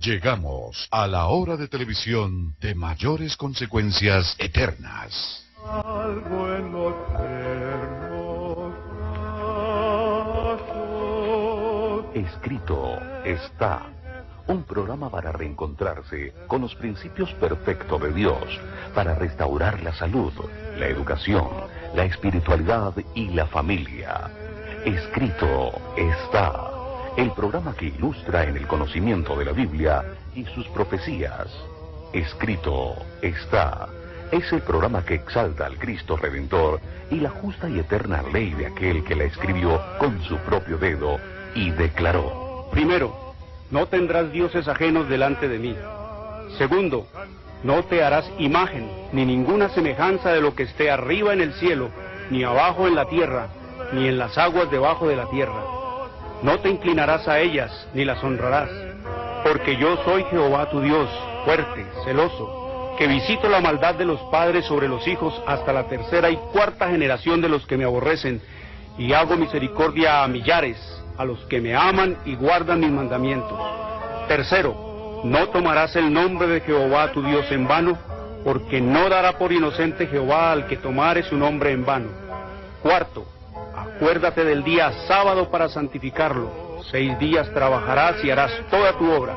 Llegamos a la hora de televisión de mayores consecuencias eternas. Algo en los eternos brazos. Escrito está. Un programa para reencontrarse con los principios perfectos de Dios, para restaurar la salud, la educación, la espiritualidad y la familia. Escrito está. El programa que ilustra en el conocimiento de la Biblia y sus profecías. Escrito está. Es el programa que exalta al Cristo Redentor y la justa y eterna ley de aquel que la escribió con su propio dedo y declaró. Primero, no tendrás dioses ajenos delante de mí. Segundo, no te harás imagen, ni ninguna semejanza de lo que esté arriba en el cielo, ni abajo en la tierra, ni en las aguas debajo de la tierra. No te inclinarás a ellas, ni las honrarás, porque yo soy Jehová tu Dios, fuerte, celoso, que visito la maldad de los padres sobre los hijos hasta la tercera y cuarta generación de los que me aborrecen, y hago misericordia a millares, a los que me aman y guardan mis mandamientos. Tercero, no tomarás el nombre de Jehová tu Dios en vano, porque no dará por inocente Jehová al que tomare su nombre en vano. Cuarto, acuérdate del día sábado para santificarlo. 6 días trabajarás y harás toda tu obra,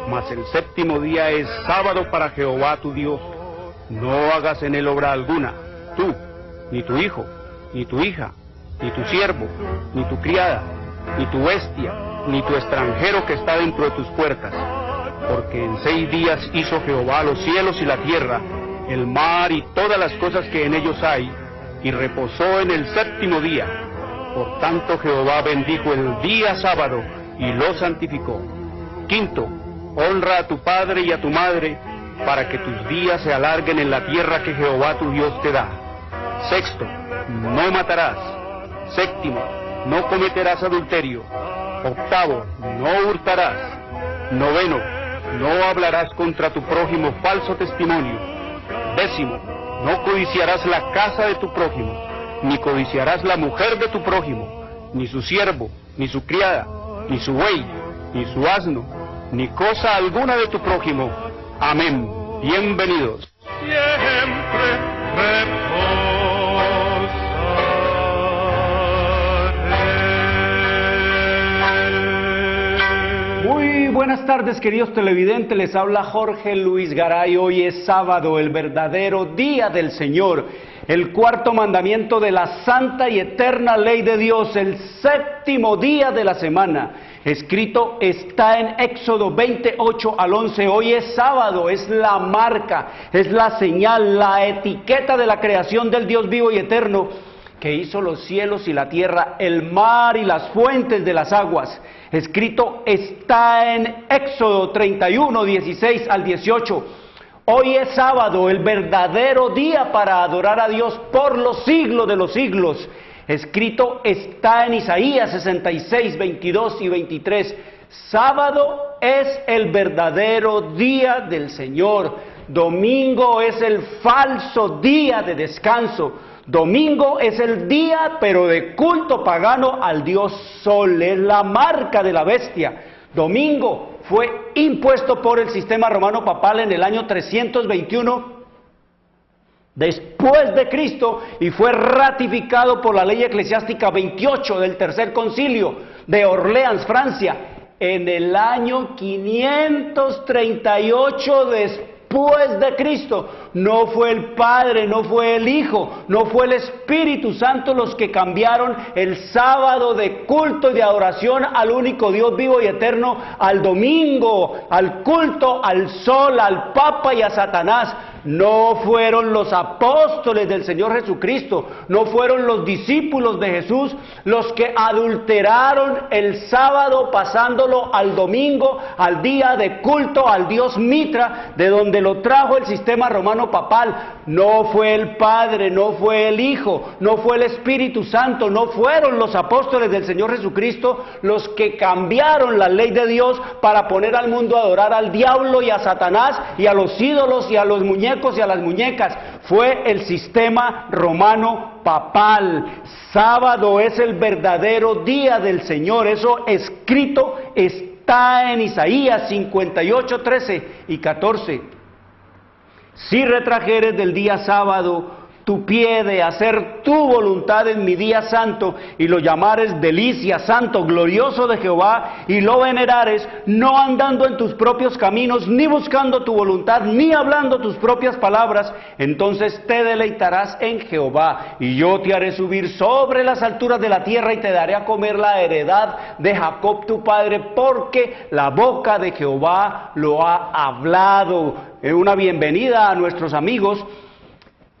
mas el séptimo día es sábado para Jehová tu Dios. No hagas en él obra alguna, tú, ni tu hijo, ni tu hija, ni tu siervo, ni tu criada, ni tu bestia, ni tu extranjero que está dentro de tus puertas. Porque en 6 días hizo Jehová los cielos y la tierra, el mar y todas las cosas que en ellos hay, y reposó en el séptimo día. Por tanto Jehová bendijo el día sábado y lo santificó. Quinto, honra a tu padre y a tu madre, para que tus días se alarguen en la tierra que Jehová tu Dios te da. Sexto, no matarás. Séptimo, no cometerás adulterio. Octavo, no hurtarás. Noveno, no hablarás contra tu prójimo falso testimonio. Décimo, no codiciarás la casa de tu prójimo, ni codiciarás la mujer de tu prójimo, ni su siervo, ni su criada, ni su buey, ni su asno, ni cosa alguna de tu prójimo. Amén. Bienvenidos. Siempre reposaré. Muy buenas tardes, queridos televidentes, les habla Jorge Luis Garay. Hoy es sábado, el verdadero día del Señor, el cuarto mandamiento de la santa y eterna ley de Dios, el séptimo día de la semana. Escrito está en Éxodo 28 al 11. Hoy es sábado, es la marca, es la señal, la etiqueta de la creación del Dios vivo y eterno, que hizo los cielos y la tierra, el mar y las fuentes de las aguas. Escrito está en Éxodo 31, 16 al 18. Hoy es sábado, el verdadero día para adorar a Dios por los siglos de los siglos. Escrito está en Isaías 66, 22 y 23. Sábado es el verdadero día del Señor. Domingo es el falso día de descanso. Domingo es el día, pero de culto pagano al dios Sol. Es la marca de la bestia. Domingo fue impuesto por el sistema romano papal en el año 321 después de Cristo, y fue ratificado por la ley eclesiástica 28 del Tercer Concilio de Orleans, Francia, en el año 538 después de Cristo. No fue el Padre, no fue el Hijo, no fue el Espíritu Santo los que cambiaron el sábado de culto y de adoración al único Dios vivo y eterno, al domingo, al culto al sol, al Papa y a Satanás. No fueron los apóstoles del Señor Jesucristo, no fueron los discípulos de Jesús los que adulteraron el sábado pasándolo al domingo, al día de culto al dios Mitra, de donde lo trajo el sistema romano papal. No fue el Padre, no fue el Hijo, no fue el Espíritu Santo, no fueron los apóstoles del Señor Jesucristo los que cambiaron la ley de Dios para poner al mundo a adorar al diablo y a Satanás y a los ídolos y a los muñecos y a las muñecas. Fue el sistema romano papal. Sábado es el verdadero día del Señor. Eso escrito está está en Isaías 58, 13 y 14. Si retrajeres del día sábado tu pie de hacer tu voluntad en mi día santo, y lo llamares delicia, santo, glorioso de Jehová, y lo venerares, no andando en tus propios caminos, ni buscando tu voluntad, ni hablando tus propias palabras, entonces te deleitarás en Jehová, y yo te haré subir sobre las alturas de la tierra, y te daré a comer la heredad de Jacob tu padre, porque la boca de Jehová lo ha hablado. Una bienvenida a nuestros amigos.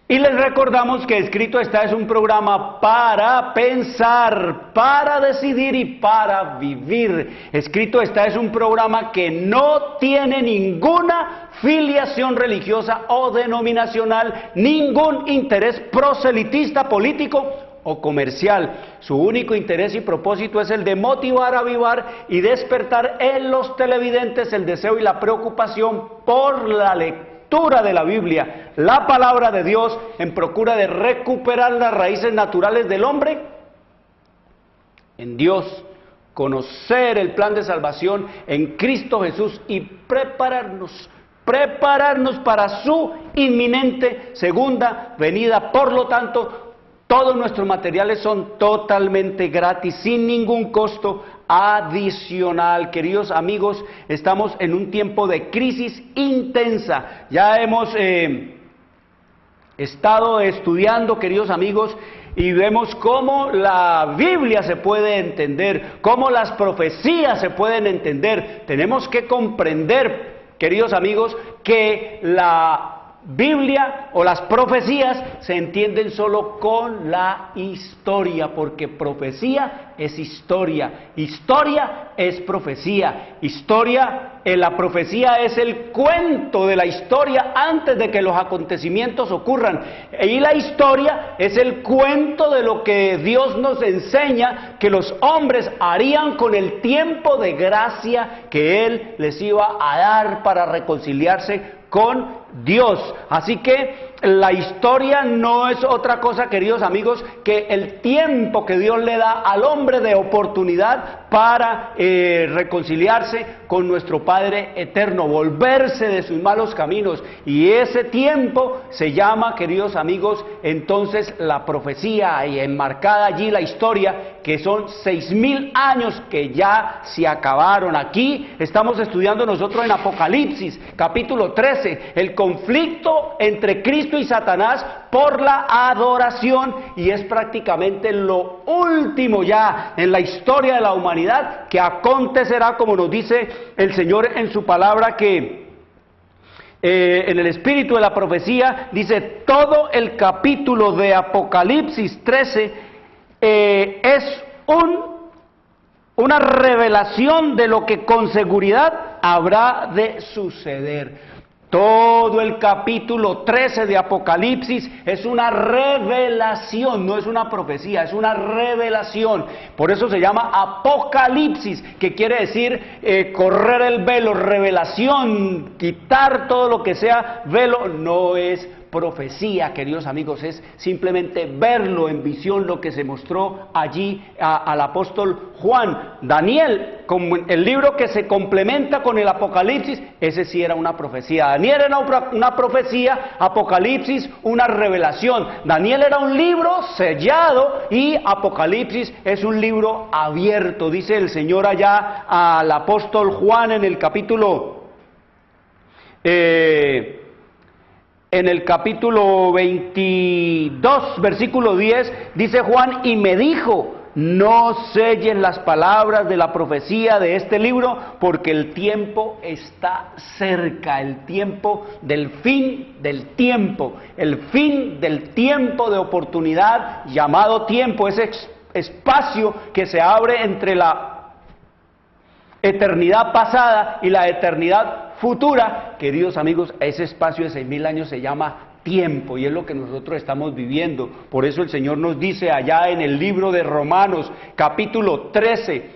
Y les recordamos que Escrito Está es un programa para pensar, para decidir y para vivir. Escrito Está es un programa que no tiene ninguna filiación religiosa o denominacional, ningún interés proselitista, político o comercial. Su único interés y propósito es el de motivar, avivar y despertar en los televidentes el deseo y la preocupación por la lectura de la Biblia, la palabra de Dios, en procura de recuperar las raíces naturales del hombre en Dios, conocer el plan de salvación en Cristo Jesús y prepararnos para su inminente segunda venida. Por lo tanto, todos nuestros materiales son totalmente gratis, sin ningún costo adicional. Queridos amigos, estamos en un tiempo de crisis intensa. Ya hemos estado estudiando, queridos amigos, y vemos cómo la Biblia se puede entender, cómo las profecías se pueden entender. Tenemos que comprender, queridos amigos, que la Biblia o las profecías se entienden solo con la historia, porque profecía es historia, historia es profecía, la profecía es el cuento de la historia antes de que los acontecimientos ocurran, y la historia es el cuento de lo que Dios nos enseña que los hombres harían con el tiempo de gracia que Él les iba a dar para reconciliarse con Dios. Así que la historia no es otra cosa, queridos amigos, que el tiempo que Dios le da al hombre de oportunidad para reconciliarse con nuestro Padre eterno, volverse de sus malos caminos. Y ese tiempo se llama, queridos amigos, entonces la profecía, y enmarcada allí la historia, que son 6,000 años que ya se acabaron. Aquí estamos estudiando nosotros en Apocalipsis, capítulo 13, el conflicto entre Cristo y Satanás por la adoración, y es prácticamente lo último ya en la historia de la humanidad que acontecerá, como nos dice el Señor en su palabra, que en el espíritu de la profecía dice todo el capítulo de Apocalipsis 13 es una revelación de lo que con seguridad habrá de suceder. Todo el capítulo 13 de Apocalipsis es una revelación, no es una profecía, es una revelación. Por eso se llama Apocalipsis, que quiere decir correr el velo, revelación, quitar todo lo que sea velo. No es profecía, queridos amigos, es simplemente verlo en visión, lo que se mostró allí al apóstol Juan. Daniel, como el libro que se complementa con el Apocalipsis, ese sí era una profecía. Daniel era una profecía, Apocalipsis una revelación. Daniel era un libro sellado y Apocalipsis es un libro abierto. Dice el Señor allá al apóstol Juan en el capítulo en el capítulo 22, versículo 10, dice Juan, y me dijo, no sellen las palabras de la profecía de este libro, porque el tiempo está cerca, el tiempo del fin del tiempo, el fin del tiempo de oportunidad, llamado tiempo, ese espacio que se abre entre la eternidad pasada y la eternidad futura. Queridos amigos, ese espacio de 6,000 años se llama tiempo, y es lo que nosotros estamos viviendo. Por eso el Señor nos dice allá en el libro de Romanos, capítulo 13,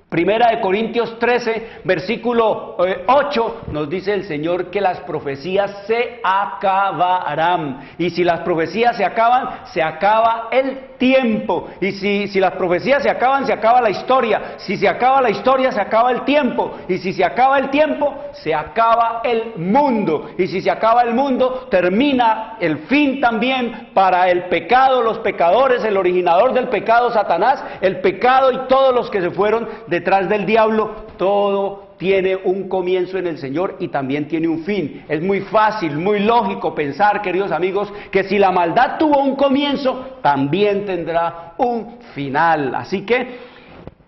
Primera de Corintios 13, versículo 8, nos dice el Señor que las profecías se acabarán. Y si las profecías se acaban, se acaba el tiempo. Y si las profecías se acaban, se acaba la historia. Si se acaba la historia, se acaba el tiempo. Y si se acaba el tiempo, se acaba el mundo. Y si se acaba el mundo, termina el fin también para el pecado, los pecadores, el originador del pecado, Satanás, el pecado y todos los que se fueron detrás del diablo. Todo tiene un comienzo en el Señor y también tiene un fin. Es muy fácil, muy lógico pensar, queridos amigos, que si la maldad tuvo un comienzo, también tendrá un final. Así que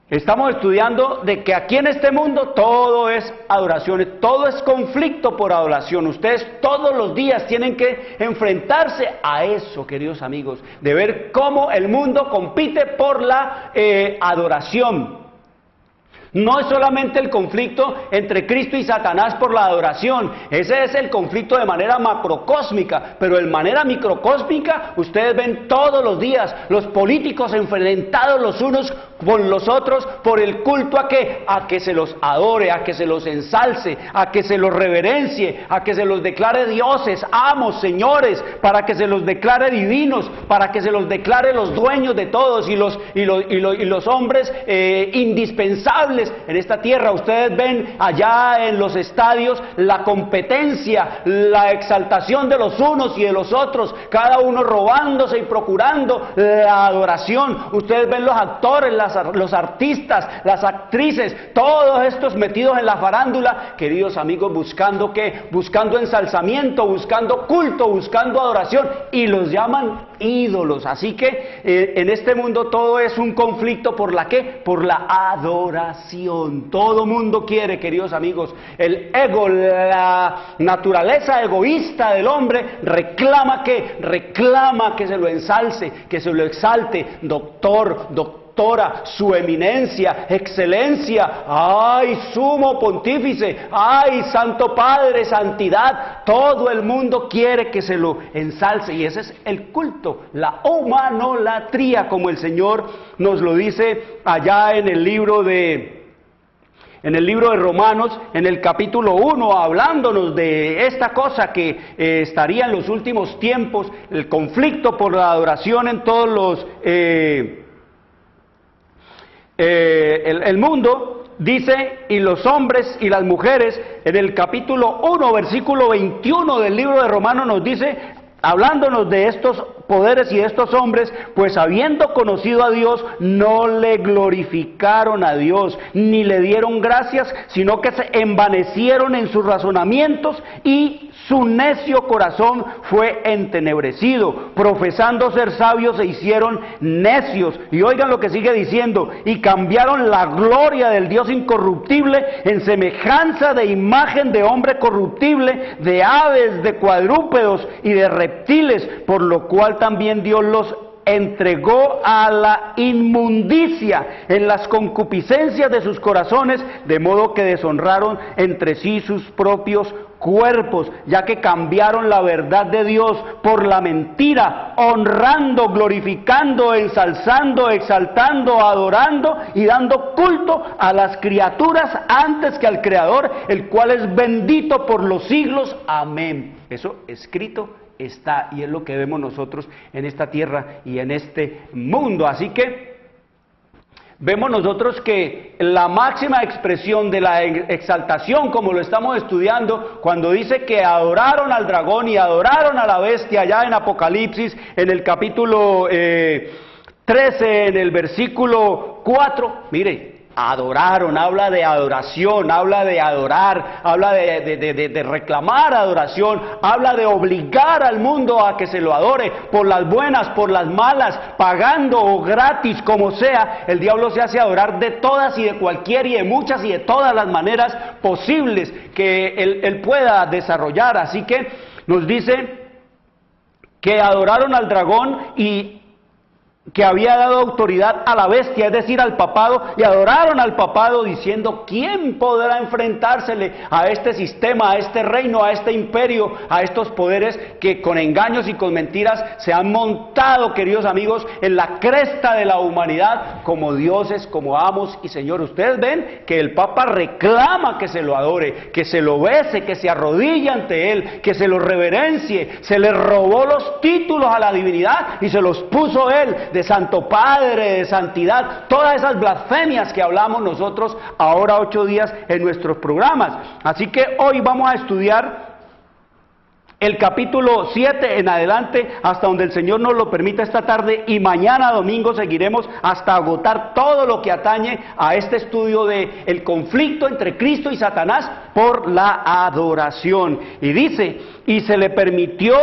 estamos estudiando de que aquí en este mundo todo es adoración, todo es conflicto por adoración. Ustedes todos los días tienen que enfrentarse a eso, queridos amigos, de ver cómo el mundo compite por la adoración. No es solamente el conflicto entre Cristo y Satanás por la adoración, ese es el conflicto de manera macrocósmica, pero de manera microcósmica ustedes ven todos los días los políticos enfrentados los unos con los otros por el culto a ¿qué? A que se los adore, a que se los ensalce, a que se los reverencie, a que se los declare dioses, amos, señores, para que se los declare divinos, para que se los declare los dueños de todos y los hombres indispensables en esta tierra. Ustedes ven allá en los estadios la competencia, la exaltación de los unos y de los otros, cada uno robándose y procurando la adoración. Ustedes ven los actores, los artistas, las actrices, todos estos metidos en la farándula, queridos amigos, buscando ¿qué? Buscando ensalzamiento, buscando culto, buscando adoración, y los llaman ídolos. Así que en este mundo todo es un conflicto por la ¿qué? Por la adoración. Todo mundo quiere, queridos amigos, el ego, la naturaleza egoísta del hombre reclama que se lo ensalce, que se lo exalte, doctora, su eminencia, excelencia, ay, sumo pontífice, ay, santo padre, santidad. Todo el mundo quiere que se lo ensalce, y ese es el culto, la humanolatría, como el Señor nos lo dice allá en el libro de Romanos, en el capítulo 1, hablándonos de esta cosa que estaría en los últimos tiempos, el conflicto por la adoración en todos los el mundo. Dice, y los hombres y las mujeres, en el capítulo 1, versículo 21 del libro de Romanos nos dice, hablándonos de estos poderes y de estos hombres, pues habiendo conocido a Dios, no le glorificaron a Dios, ni le dieron gracias, sino que se envanecieron en sus razonamientos, y su necio corazón fue entenebrecido. Profesando ser sabios, se hicieron necios. Y oigan lo que sigue diciendo, y cambiaron la gloria del Dios incorruptible en semejanza de imagen de hombre corruptible, de aves, de cuadrúpedos y de reptiles, por lo cual también Dios los entregó a la inmundicia en las concupiscencias de sus corazones, de modo que deshonraron entre sí sus propios cuerpos, ya que cambiaron la verdad de Dios por la mentira, honrando, glorificando, ensalzando, exaltando, adorando y dando culto a las criaturas antes que al Creador, el cual es bendito por los siglos. Amén. Eso escrito está, y es lo que vemos nosotros en esta tierra y en este mundo. Así que vemos nosotros que la máxima expresión de la exaltación, como lo estamos estudiando, cuando dice que adoraron al dragón y adoraron a la bestia, allá en Apocalipsis, en el capítulo 13, en el versículo 4, mire, adoraron, habla de adoración, habla de adorar, habla de reclamar adoración, habla de obligar al mundo a que se lo adore, por las buenas, por las malas, pagando o gratis, como sea. El diablo se hace adorar de todas y de cualquier y de muchas y de todas las maneras posibles que él pueda desarrollar. Así que nos dice que adoraron al dragón y que había dado autoridad a la bestia, es decir, al papado, y adoraron al papado diciendo, ¿quién podrá enfrentársele a este sistema, a este reino, a este imperio, a estos poderes que con engaños y con mentiras se han montado, queridos amigos, en la cresta de la humanidad como dioses, como amos y señores? Ustedes ven que el Papa reclama que se lo adore, que se lo bese, que se arrodille ante él, que se lo reverencie. Se le robó los títulos a la divinidad y se los puso él. de Santo Padre, de santidad, todas esas blasfemias que hablamos nosotros ahora 8 días en nuestros programas. Así que hoy vamos a estudiar el capítulo 7 en adelante, hasta donde el Señor nos lo permita esta tarde, y mañana domingo seguiremos hasta agotar todo lo que atañe a este estudio de el conflicto entre Cristo y Satanás por la adoración. Y dice, y se le permitió,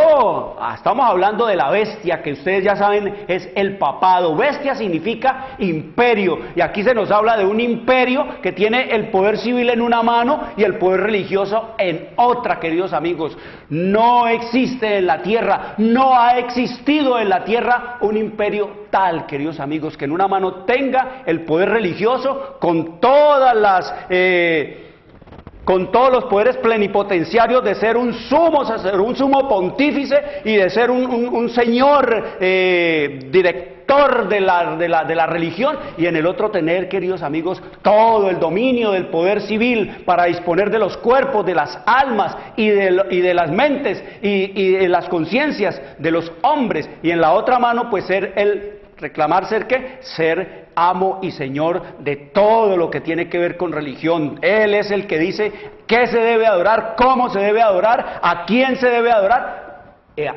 estamos hablando de la bestia, que ustedes ya saben es el papado. Bestia significa imperio, y aquí se nos habla de un imperio que tiene el poder civil en una mano y el poder religioso en otra, queridos amigos. No existe en la tierra, no ha existido en la tierra un imperio tal, queridos amigos, que en una mano tenga el poder religioso con todas las... con todos los poderes plenipotenciarios de ser un sumo pontífice y de ser un señor director de la religión, y en el otro tener, queridos amigos, todo el dominio del poder civil para disponer de los cuerpos, de las almas y de las mentes y de las conciencias de los hombres, y en la otra mano pues reclamar ser ¿qué? Ser amo y señor de todo lo que tiene que ver con religión. Él es el que dice qué se debe adorar, cómo se debe adorar, a quién se debe adorar,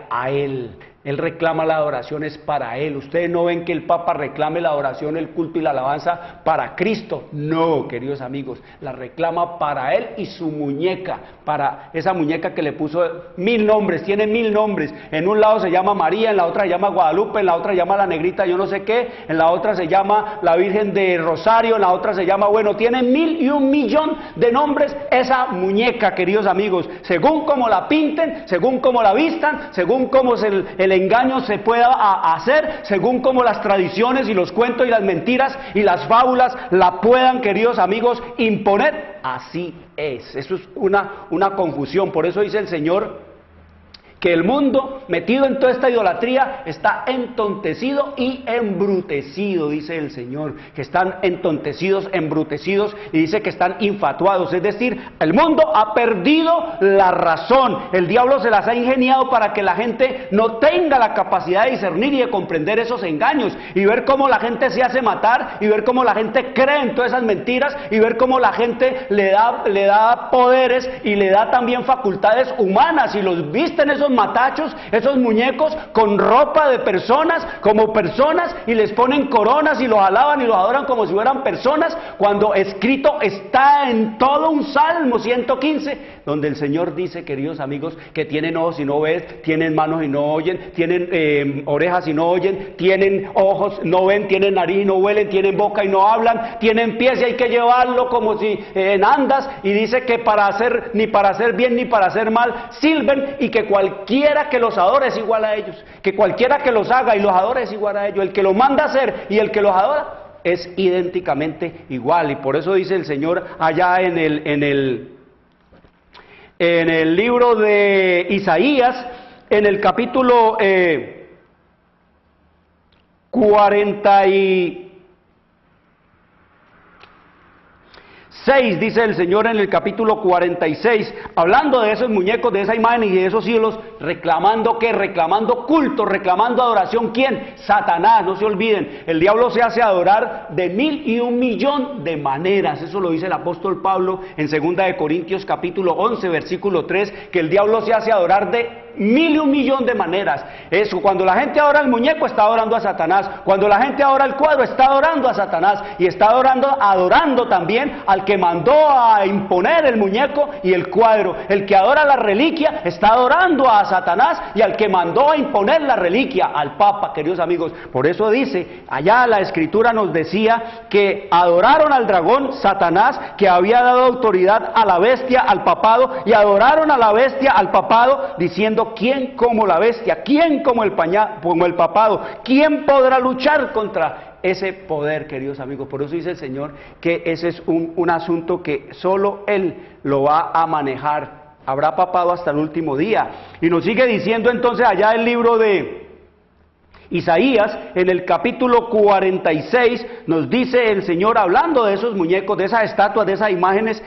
a Él. Él reclama la adoración, es para Él. Ustedes no ven que el Papa reclame la adoración, el culto y la alabanza para Cristo. No, queridos amigos, la reclama para Él y su muñeca, para esa muñeca que le puso 1000 nombres, tiene 1000 nombres. En un lado se llama María, en la otra se llama Guadalupe, en la otra se llama la Negrita yo no sé qué, en la otra se llama la Virgen de Rosario, en la otra se llama, bueno, tiene 1001.000.000 de nombres esa muñeca, queridos amigos, según como la pinten, según como la vistan, según como el engaño se pueda hacer, según como las tradiciones y los cuentos y las mentiras y las fábulas la puedan, queridos amigos, imponer. Así es, eso es una confusión. Por eso dice el Señor que el mundo metido en toda esta idolatría está entontecido y embrutecido, dice el Señor, que están entontecidos, embrutecidos, y dice que están infatuados, es decir, el mundo ha perdido la razón, el diablo se las ha ingeniado para que la gente no tenga la capacidad de discernir y de comprender esos engaños, y ver cómo la gente se hace matar, y ver cómo la gente cree en todas esas mentiras, y ver cómo la gente le da poderes y le da también facultades humanas, y los visten esos matachos, esos muñecos con ropa de personas, como personas, y les ponen coronas y los alaban y los adoran como si fueran personas, cuando escrito está en todo un Salmo 115, donde el Señor dice, queridos amigos, que tienen ojos y no ven, tienen manos y no oyen, tienen orejas y no oyen, tienen ojos, no ven, tienen nariz y no huelen, tienen boca y no hablan, tienen pies y hay que llevarlo como si en andas, y dice que ni para hacer bien ni para hacer mal sirven, y que cualquiera que los adore es igual a ellos, que cualquiera que los haga y los adore es igual a ellos, el que los manda a hacer y el que los adora es idénticamente igual. Y por eso dice el Señor allá en el libro de Isaías, en el capítulo 46, dice el Señor en el capítulo 46, hablando de esos muñecos, de esa imagen y de esos ídolos, reclamando ¿qué? Reclamando culto, reclamando adoración. ¿Quién? Satanás, no se olviden, el diablo se hace adorar de 1.001.000.000 de maneras, eso lo dice el apóstol Pablo en 2 de Corintios capítulo 11, versículo 3, que el diablo se hace adorar de 1.001.000.000 de maneras. Eso, cuando la gente adora el muñeco está adorando a Satanás, cuando la gente adora el cuadro está adorando a Satanás, y está adorando también al que mandó a imponer el muñeco y el cuadro. El que adora la reliquia está adorando a Satanás y al que mandó a imponer la reliquia, al Papa, queridos amigos. Por eso dice, allá la Escritura nos decía que adoraron al dragón, Satanás, que había dado autoridad a la bestia, al papado, y adoraron a la bestia, al papado, diciendo, ¿quién como la bestia? ¿Quién como el papado? ¿Quién podrá luchar contra ese poder, queridos amigos? Por eso dice el Señor que ese es un asunto que solo Él lo va a manejar. Habrá papado hasta el último día. Y nos sigue diciendo entonces allá el libro de Isaías, en el capítulo 46, nos dice el Señor, hablando de esos muñecos, de esas estatuas, de esas imágenes,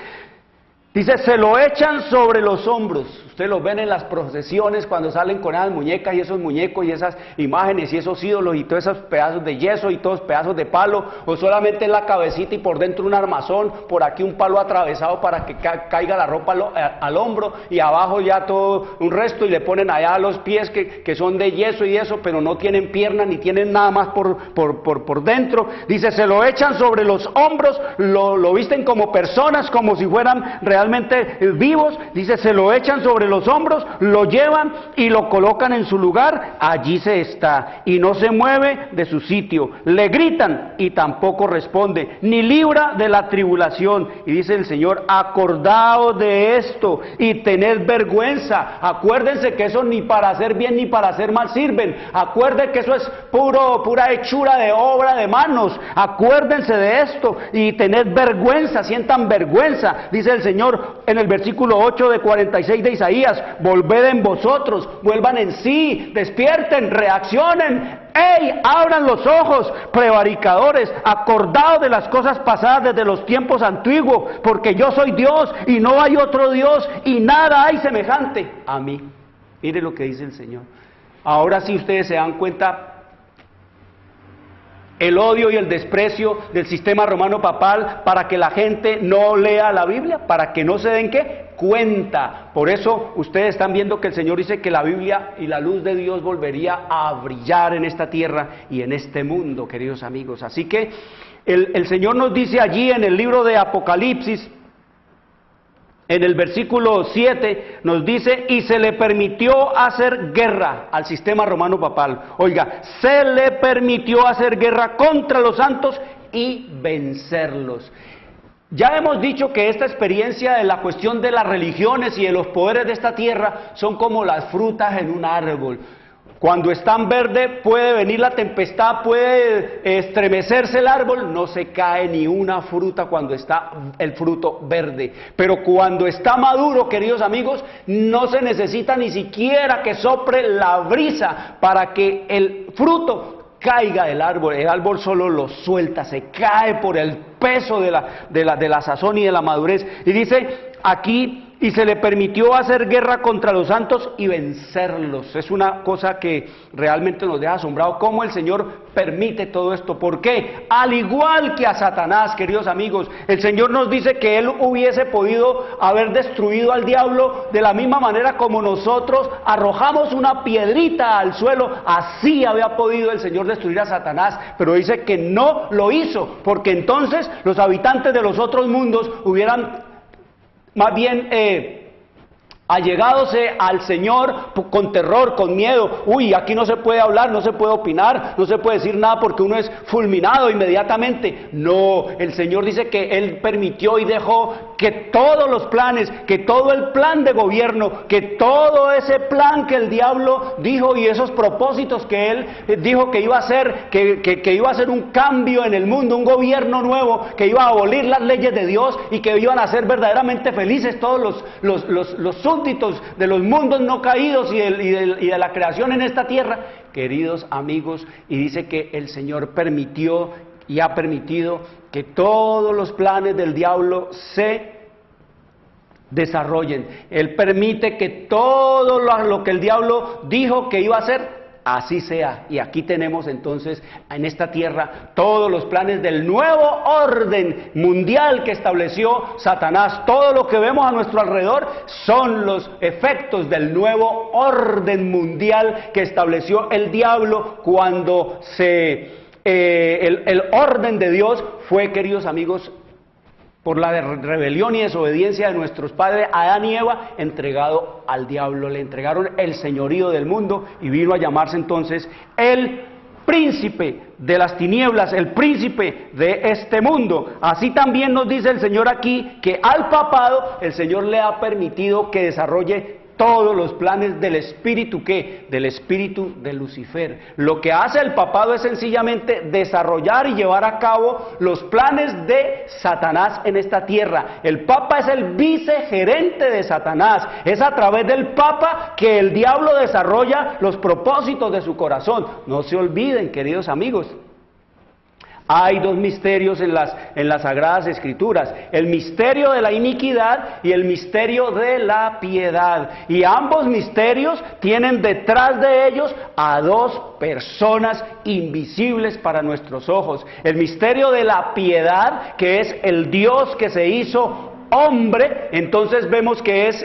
Dice, se lo echan sobre los hombros. Ustedes los ven en las procesiones cuando salen con esas muñecas y esos muñecos y esas imágenes y esos ídolos y todos esos pedazos de yeso y todos pedazos de palo, o solamente en la cabecita y por dentro un armazón, por aquí un palo atravesado para que caiga la ropa al hombro y abajo ya todo un resto, y le ponen allá los pies que son de yeso y eso, pero no tienen piernas ni tienen nada más por dentro. Dice, se lo echan sobre los hombros, lo visten como personas, como si fueran realmente vivos. Dice, se lo echan sobre los hombros, lo llevan y lo colocan en su lugar. Allí se está y no se mueve de su sitio. Le gritan y tampoco responde, ni libra de la tribulación. Y dice el Señor, acordaos de esto y tened vergüenza. Acuérdense que eso ni para hacer bien ni para hacer mal sirven. Acuérdense que eso es pura hechura de obra de manos. Acuérdense de esto y tened vergüenza, sientan vergüenza. Dice el Señor en el versículo 8 de 46 de Isaías, volved en vosotros, vuelvan en sí, despierten, reaccionen. ¡Ey! Abran los ojos, prevaricadores, acordaos de las cosas pasadas desde los tiempos antiguos, porque yo soy Dios y no hay otro Dios y nada hay semejante a mí. Mire lo que dice el Señor. Ahora sí ustedes se dan cuenta el odio y el desprecio del sistema romano papal para que la gente no lea la Biblia, para que no se den ¿qué? Cuenta. Por eso ustedes están viendo que el Señor dice que la Biblia y la luz de Dios volvería a brillar en esta tierra y en este mundo, queridos amigos. Así que el Señor nos dice allí en el libro de Apocalipsis, en el versículo 7 nos dice, y se le permitió hacer guerra al sistema romano papal. Oiga, se le permitió hacer guerra contra los santos y vencerlos. Ya hemos dicho que esta experiencia de la cuestión de las religiones y de los poderes de esta tierra son como las frutas en un árbol. Cuando están verdes puede venir la tempestad, puede estremecerse el árbol, no se cae ni una fruta cuando está el fruto verde. Pero cuando está maduro, queridos amigos, no se necesita ni siquiera que sople la brisa para que el fruto caiga del árbol. El árbol solo lo suelta, se cae por el peso de la sazón y de la madurez. Y dice aquí, y se le permitió hacer guerra contra los santos y vencerlos. Es una cosa que realmente nos deja asombrados, cómo el Señor permite todo esto. ¿Por qué? Al igual que a Satanás, queridos amigos, el Señor nos dice que Él hubiese podido haber destruido al diablo de la misma manera como nosotros arrojamos una piedrita al suelo. Así había podido el Señor destruir a Satanás, pero dice que no lo hizo, porque entonces los habitantes de los otros mundos hubieran más bien allegándose al Señor con terror, con miedo. Uy, aquí no se puede hablar, no se puede opinar, no se puede decir nada porque uno es fulminado inmediatamente. No, el Señor dice que Él permitió y dejó que todos los planes, que todo el plan de gobierno, que todo ese plan que el diablo dijo y esos propósitos que Él dijo que iba a hacer, que iba a hacer un cambio en el mundo, un gobierno nuevo, que iba a abolir las leyes de Dios y que iban a hacer verdaderamente felices todos los súbditos de los mundos no caídos y de la creación en esta tierra, queridos amigos. Y dice que el Señor permitió y ha permitido que todos los planes del diablo se desarrollen. Él permite que todo lo que el diablo dijo que iba a hacer, así sea. Y aquí tenemos entonces en esta tierra todos los planes del nuevo orden mundial que estableció Satanás. Todo lo que vemos a nuestro alrededor son los efectos del nuevo orden mundial que estableció el diablo cuando el orden de Dios fue, queridos amigos, por la rebelión y desobediencia de nuestros padres Adán y Eva, entregado al diablo. Le entregaron el señorío del mundo y vino a llamarse entonces el príncipe de las tinieblas, el príncipe de este mundo. Así también nos dice el Señor aquí que al papado el Señor le ha permitido que desarrolle todos los planes del espíritu, ¿qué? Del espíritu de Lucifer. Lo que hace el papado es sencillamente desarrollar y llevar a cabo los planes de Satanás en esta tierra. El papa es el vicegerente de Satanás. Es a través del papa que el diablo desarrolla los propósitos de su corazón. No se olviden, queridos amigos, Hay dos misterios en las Sagradas Escrituras, el misterio de la iniquidad y el misterio de la piedad. Y ambos misterios tienen detrás de ellos a dos personas invisibles para nuestros ojos. El misterio de la piedad, que es el Dios que se hizo hombre, entonces vemos que es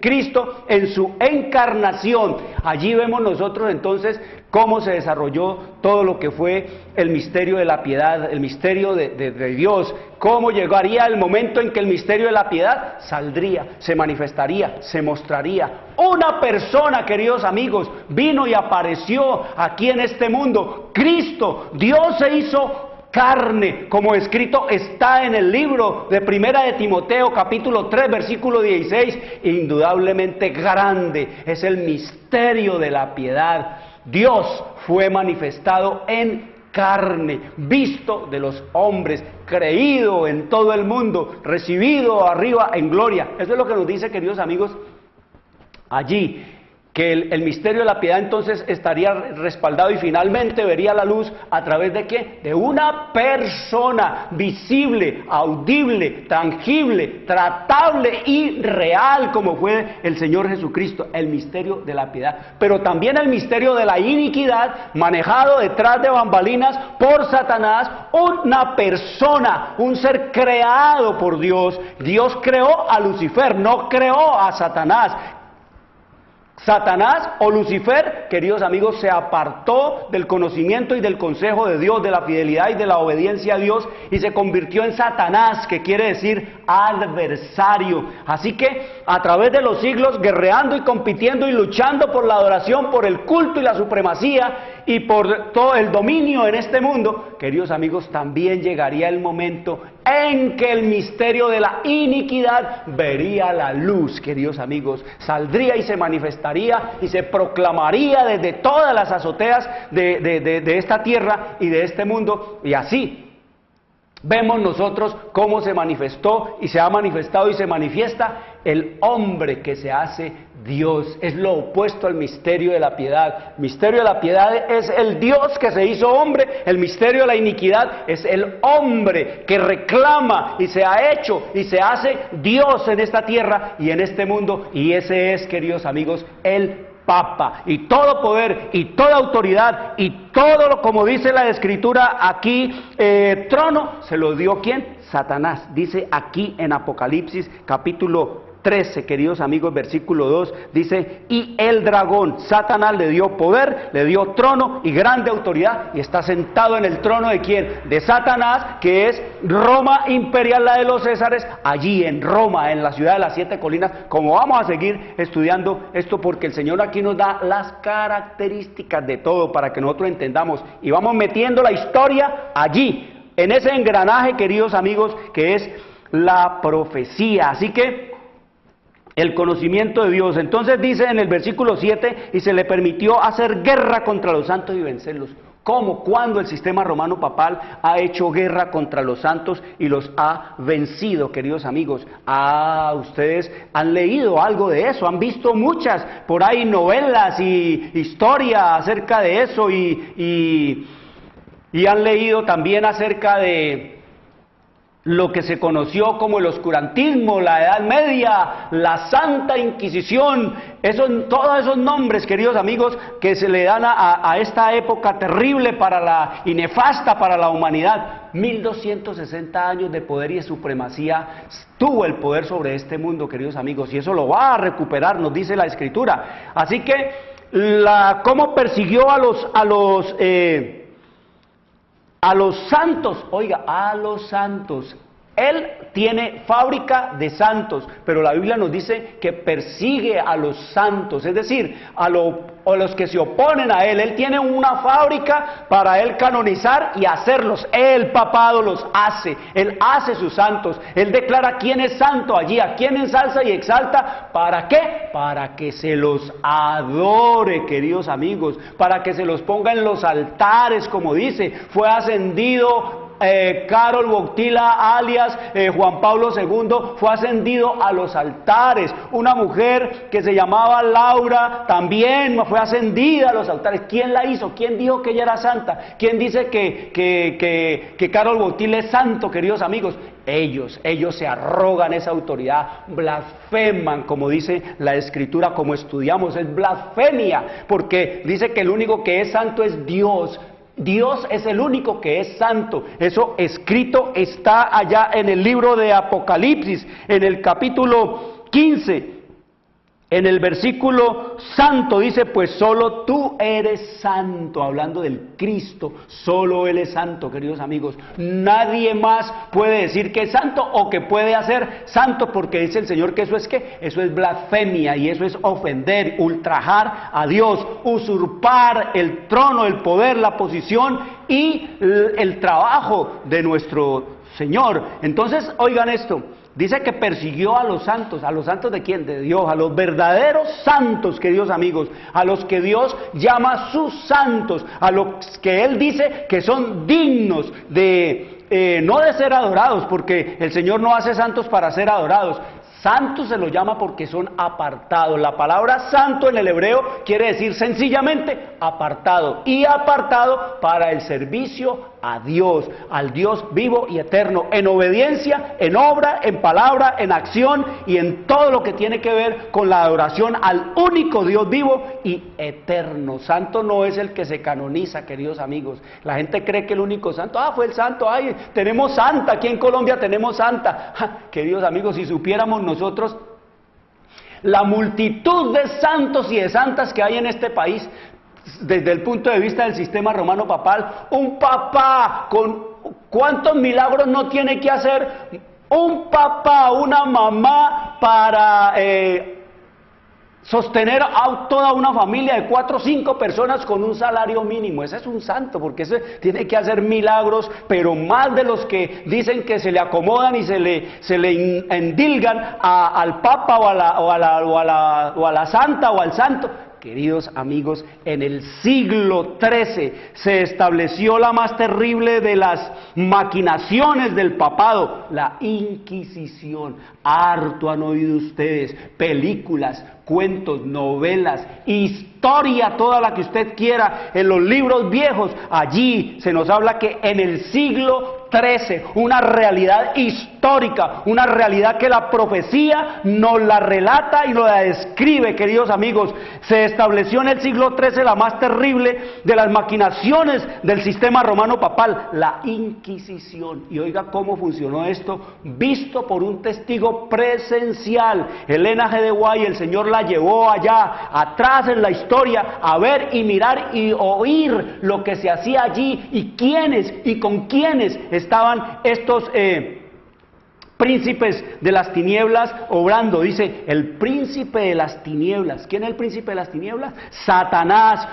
Cristo en su encarnación. Allí vemos nosotros entonces cómo se desarrolló todo lo que fue el misterio de la piedad, el misterio de Dios, cómo llegaría el momento en que el misterio de la piedad saldría, se manifestaría, se mostraría. Una persona, queridos amigos, vino y apareció aquí en este mundo. Cristo, Dios se hizo carne, como escrito está en el libro de Primera de Timoteo, capítulo 3, versículo 16, indudablemente grande es el misterio de la piedad. Dios fue manifestado en carne, visto de los hombres, creído en todo el mundo, recibido arriba en gloria. Eso es lo que nos dice, queridos amigos, allí, que el misterio de la piedad entonces estaría respaldado y finalmente vería la luz a través de ¿qué? De una persona visible, audible, tangible, tratable y real, como fue el Señor Jesucristo, el misterio de la piedad. Pero también el misterio de la iniquidad, manejado detrás de bambalinas por Satanás, una persona, un ser creado por Dios. Dios creó a Lucifer, no creó a Satanás. Satanás o Lucifer, queridos amigos, se apartó del conocimiento y del consejo de Dios, de la fidelidad y de la obediencia a Dios, y se convirtió en Satanás, que quiere decir adversario. Así que a través de los siglos, guerreando y compitiendo y luchando por la adoración, por el culto y la supremacía y por todo el dominio en este mundo, queridos amigos, también llegaría el momento en que el misterio de la iniquidad vería la luz, queridos amigos, saldría y se manifestaría y se proclamaría desde todas las azoteas de esta tierra y de este mundo, y así vemos nosotros cómo se manifestó y se ha manifestado y se manifiesta el hombre que se hace Dios. Es lo opuesto al misterio de la piedad. El misterio de la piedad es el Dios que se hizo hombre. El misterio de la iniquidad es el hombre que reclama y se ha hecho y se hace Dios en esta tierra y en este mundo. Y ese es, queridos amigos, el Papa, y todo poder y toda autoridad y todo lo, como dice la Escritura aquí, trono, se lo dio ¿quién? Satanás. Dice aquí en Apocalipsis capítulo 13, queridos amigos, versículo 2, dice, y el dragón, Satanás, le dio poder, le dio trono y grande autoridad, y está sentado en el trono de ¿quién? De Satanás, que es Roma imperial, la de los Césares, allí en Roma, en la ciudad de las 7 colinas, como vamos a seguir estudiando esto, porque el Señor aquí nos da las características de todo, para que nosotros entendamos, y vamos metiendo la historia allí, en ese engranaje, queridos amigos, que es la profecía. Así que el conocimiento de Dios. Entonces dice en el versículo 7, y se le permitió hacer guerra contra los santos y vencerlos. ¿Cómo? ¿Cuándo el sistema romano papal ha hecho guerra contra los santos y los ha vencido, queridos amigos? Ustedes han leído algo de eso, han visto muchas, por ahí novelas y historia acerca de eso, y han leído también acerca de lo que se conoció como el oscurantismo, la Edad Media, la Santa Inquisición, todos esos nombres, queridos amigos, que se le dan a esta época terrible y nefasta para la humanidad. 1260 años de poder y de supremacía tuvo el poder sobre este mundo, queridos amigos, y eso lo va a recuperar, nos dice la Escritura. Así que, cómo persiguió a los santos, oiga, a los santos. Él tiene fábrica de santos, pero la Biblia nos dice que persigue a los santos, es decir, a los que se oponen a él. Él tiene una fábrica para él canonizar y hacerlos. El papado los hace, él hace sus santos, él declara quién es santo allí, a quién ensalza y exalta. ¿Para qué? Para que se los adore, queridos amigos, para que se los ponga en los altares, como dice, fue ascendido Karol Wojtyla, alias Juan Pablo II, fue ascendido a los altares. Una mujer que se llamaba Laura también fue ascendida a los altares. ¿Quién la hizo? ¿Quién dijo que ella era santa? ¿Quién dice que Karol Wojtyla es santo, queridos amigos? Ellos se arrogan esa autoridad, blasfeman, como dice la Escritura, como estudiamos, es blasfemia, porque dice que el único que es santo es Dios. Dios es el único que es santo. Eso escrito está allá en el libro de Apocalipsis, en el capítulo 15. En el versículo santo dice, pues solo tú eres santo, hablando del Cristo, solo Él es santo, queridos amigos. Nadie más puede decir que es santo o que puede hacer santo, porque dice el Señor que eso es ¿qué? Eso es blasfemia, y eso es ofender, ultrajar a Dios, usurpar el trono, el poder, la posición y el trabajo de nuestro Señor. Entonces, oigan esto. Dice que persiguió a los santos ¿de quién? De Dios, a los verdaderos santos, queridos amigos, a los que Dios llama sus santos, a los que Él dice que son dignos de, no de ser adorados, porque el Señor no hace santos para ser adorados. Santos se los llama porque son apartados. La palabra santo en el hebreo quiere decir sencillamente apartado, y apartado para el servicio a Dios, al Dios vivo y eterno, en obediencia, en obra, en palabra, en acción y en todo lo que tiene que ver con la adoración al único Dios vivo y eterno. Santo no es el que se canoniza, queridos amigos. La gente cree que el único santo, fue el santo, tenemos santa, aquí en Colombia tenemos santa. Queridos amigos, si supiéramos nosotros la multitud de santos y de santas que hay en este país, desde el punto de vista del sistema romano papal, un papá con cuántos milagros no tiene que hacer un papá, una mamá para sostener a toda una familia de 4 o 5 personas con un salario mínimo. Ese es un santo, porque ese tiene que hacer milagros, pero más de los que dicen que se le acomodan y se le endilgan al papa o a la santa o al santo. Queridos amigos, en el siglo XIII se estableció la más terrible de las maquinaciones del papado, la Inquisición. Harto han oído ustedes películas, cuentos, novelas, historia, toda la que usted quiera, en los libros viejos. Allí se nos habla que en el siglo XIII, una realidad histórica, una realidad que la profecía nos la relata y nos la describe, queridos amigos. Se estableció en el siglo XIII la más terrible de las maquinaciones del sistema romano papal, la Inquisición. Y oiga cómo funcionó esto, visto por un testigo presencial. Elena G. de Guay, el Señor la llevó allá, atrás en la historia, a ver y mirar y oír lo que se hacía allí y quiénes y con quiénes estaban estos príncipes de las tinieblas obrando. Dice, el príncipe de las tinieblas. ¿Quién es el príncipe de las tinieblas? Satanás.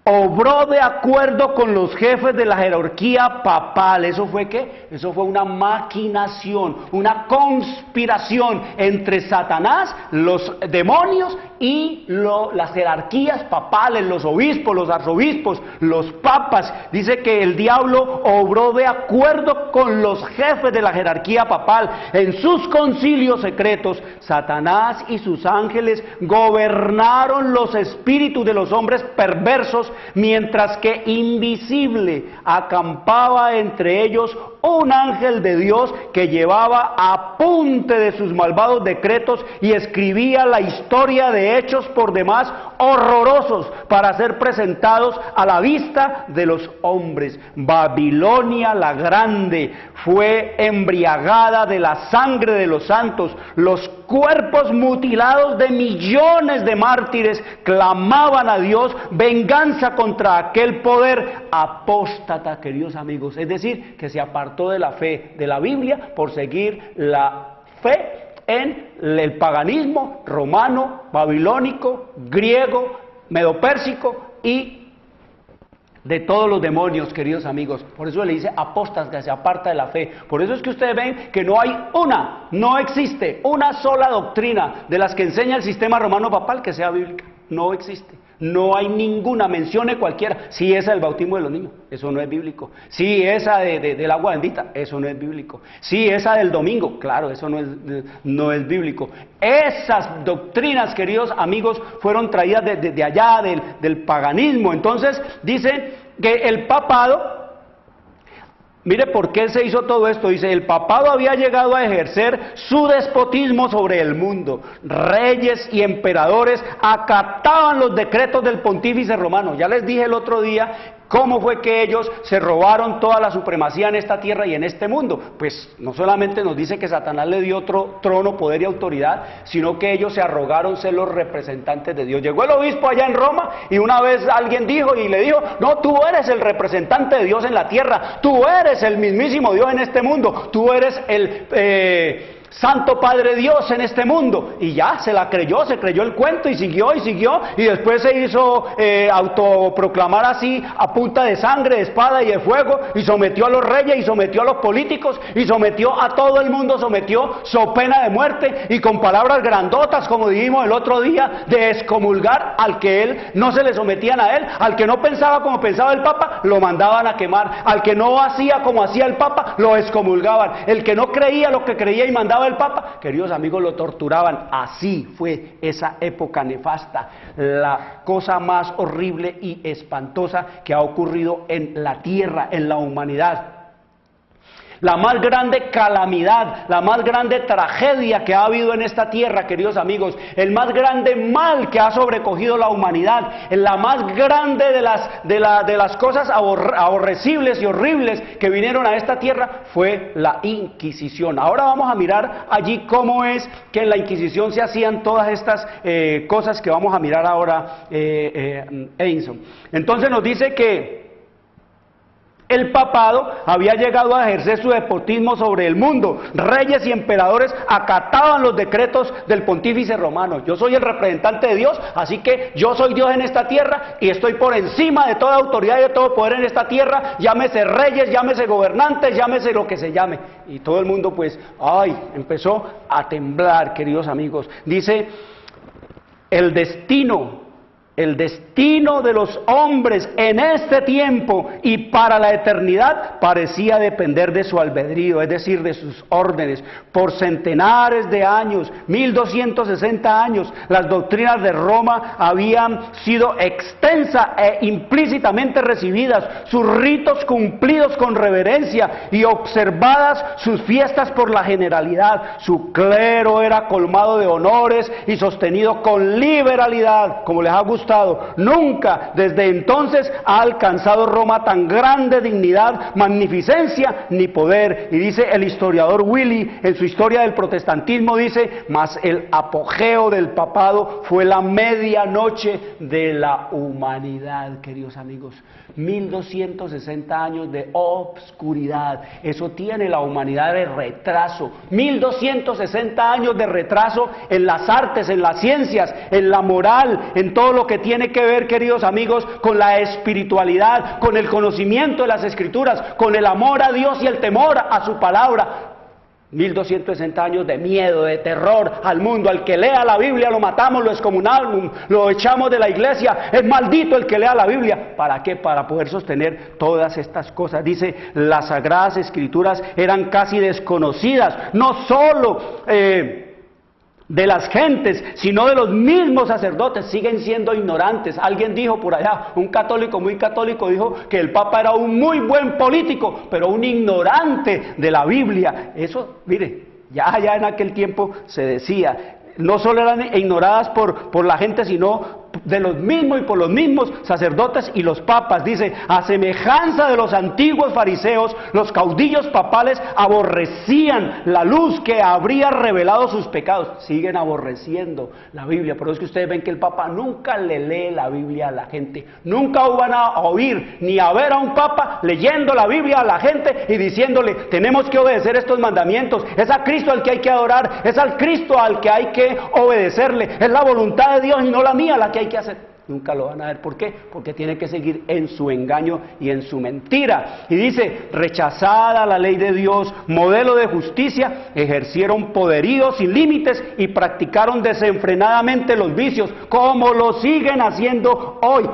Obró de acuerdo con los jefes de la jerarquía papal. ¿Eso fue qué? Eso fue una maquinación, una conspiración entre Satanás, los demonios y las jerarquías papales, los obispos, los arzobispos, los papas. Dice que el diablo obró de acuerdo con los jefes de la jerarquía papal. En sus concilios secretos, Satanás y sus ángeles gobernaron los espíritus de los hombres perversos, mientras que invisible acampaba entre ellos un ángel de Dios que llevaba apunte de sus malvados decretos y escribía la historia de hechos por demás horrorosos para ser presentados a la vista de los hombres. Babilonia la Grande fue embriagada de la sangre de los santos. Los cuerpos mutilados de millones de mártires clamaban a Dios venganza contra aquel poder apóstata, queridos amigos. Es decir, que se apartó de la fe de la Biblia por seguir la fe en el paganismo romano, babilónico, griego, medopérsico y de todos los demonios, queridos amigos. Por eso le dice apóstata, que se aparta de la fe. Por eso es que ustedes ven que no existe una sola doctrina de las que enseña el sistema romano papal que sea bíblica. no existe. No hay ninguna, mencione cualquiera. Sí, esa del bautismo de los niños, eso no es bíblico. Sí, esa del agua bendita, eso no es bíblico. Sí, esa del domingo, claro, eso no es bíblico. Esas doctrinas, queridos amigos, fueron traídas de allá, del paganismo. Entonces, dice que el papado, mire por qué se hizo todo esto. Dice, el papado había llegado a ejercer su despotismo sobre el mundo. Reyes y emperadores acataban los decretos del pontífice romano. Ya les dije el otro día cómo fue que ellos se robaron toda la supremacía en esta tierra y en este mundo. Pues no solamente nos dice que Satanás le dio otro trono, poder y autoridad, sino que ellos se arrogaron ser los representantes de Dios. Llegó el obispo allá en Roma y una vez alguien dijo y le dijo, no, tú eres el representante de Dios en la tierra, tú eres el mismísimo Dios en este mundo, tú eres el Santo Padre Dios en este mundo. Y ya, se creyó el cuento y siguió, y después se hizo autoproclamar así a punta de sangre, de espada y de fuego, y sometió a los reyes, y sometió a los políticos, y sometió a todo el mundo, sometió so pena de muerte, y con palabras grandotas, como dijimos el otro día, de excomulgar al que él no se le sometían a él, al que no pensaba como pensaba el Papa, lo mandaban a quemar, al que no hacía como hacía el Papa, lo excomulgaban, el que no creía lo que creía y mandaba el Papa, queridos amigos, lo torturaban. Así fue esa época nefasta, la cosa más horrible y espantosa que ha ocurrido en la tierra, en la humanidad. La más grande calamidad, la más grande tragedia que ha habido en esta tierra, queridos amigos, el más grande mal que ha sobrecogido la humanidad, la más grande de las cosas aborrecibles y horribles que vinieron a esta tierra fue la Inquisición. Ahora vamos a mirar allí cómo es que en la Inquisición se hacían todas estas cosas que vamos a mirar ahora, Edinson. Entonces nos dice que el papado había llegado a ejercer su despotismo sobre el mundo. Reyes y emperadores acataban los decretos del pontífice romano. Yo soy el representante de Dios, así que yo soy Dios en esta tierra y estoy por encima de toda autoridad y de todo poder en esta tierra. Llámese reyes, llámese gobernantes, llámese lo que se llame. Y todo el mundo pues, empezó a temblar, queridos amigos. Dice, el destino de los hombres en este tiempo y para la eternidad parecía depender de su albedrío, es decir, de sus órdenes. Por centenares de años, 1260 años, las doctrinas de Roma habían sido extensa e implícitamente recibidas, sus ritos cumplidos con reverencia y observadas sus fiestas por la generalidad. Su clero era colmado de honores y sostenido con liberalidad, como les ha gustado. Nunca desde entonces ha alcanzado Roma tan grande dignidad, magnificencia ni poder. Y dice el historiador Willy en su historia del protestantismo, dice, mas el apogeo del papado fue la medianoche de la humanidad, queridos amigos. 1260 años de obscuridad, eso tiene la humanidad de retraso. 1260 años de retraso en las artes, en las ciencias, en la moral, en todo lo que tiene que ver, queridos amigos, con la espiritualidad, con el conocimiento de las Escrituras, con el amor a Dios y el temor a su palabra. 1260 años de miedo, de terror al mundo. Al que lea la Biblia lo matamos, lo excomunamos, lo echamos de la iglesia. Es maldito el que lea la Biblia. ¿Para qué? Para poder sostener todas estas cosas. Dice, las Sagradas Escrituras eran casi desconocidas, no solo de las gentes, sino de los mismos sacerdotes. Siguen siendo ignorantes. Alguien dijo por allá, un católico muy católico dijo que el Papa era un muy buen político, pero un ignorante de la Biblia. Eso, mire, ya en aquel tiempo se decía. No solo eran ignoradas por la gente, sino de los mismos y por los mismos sacerdotes y los papas. Dice, a semejanza de los antiguos fariseos, los caudillos papales aborrecían la luz que habría revelado sus pecados. Siguen aborreciendo la Biblia. Por eso es que ustedes ven que el Papa nunca le lee la Biblia a la gente. Nunca van a oír ni a ver a un Papa leyendo la Biblia a la gente y diciéndole, tenemos que obedecer estos mandamientos. Es a Cristo al que hay que adorar, es al Cristo al que hay que obedecerle. Es la voluntad de Dios y no la mía la que hay que hacer. Nunca lo van a ver. ¿Por qué? Porque tienen que seguir en su engaño y en su mentira. Y dice, rechazada la ley de Dios, modelo de justicia, ejercieron poderío sin límites y practicaron desenfrenadamente los vicios, como lo siguen haciendo hoy.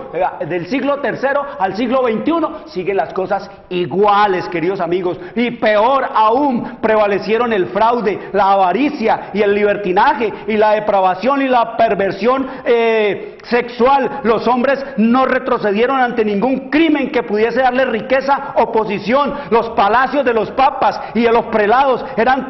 Del siglo III al siglo XXI siguen las cosas iguales, queridos amigos. Y peor aún, prevalecieron el fraude, la avaricia y el libertinaje y la depravación y la perversión sexual. Los hombres no retrocedieron ante ningún crimen que pudiese darle riqueza o posición. Los palacios de los papas y de los prelados eran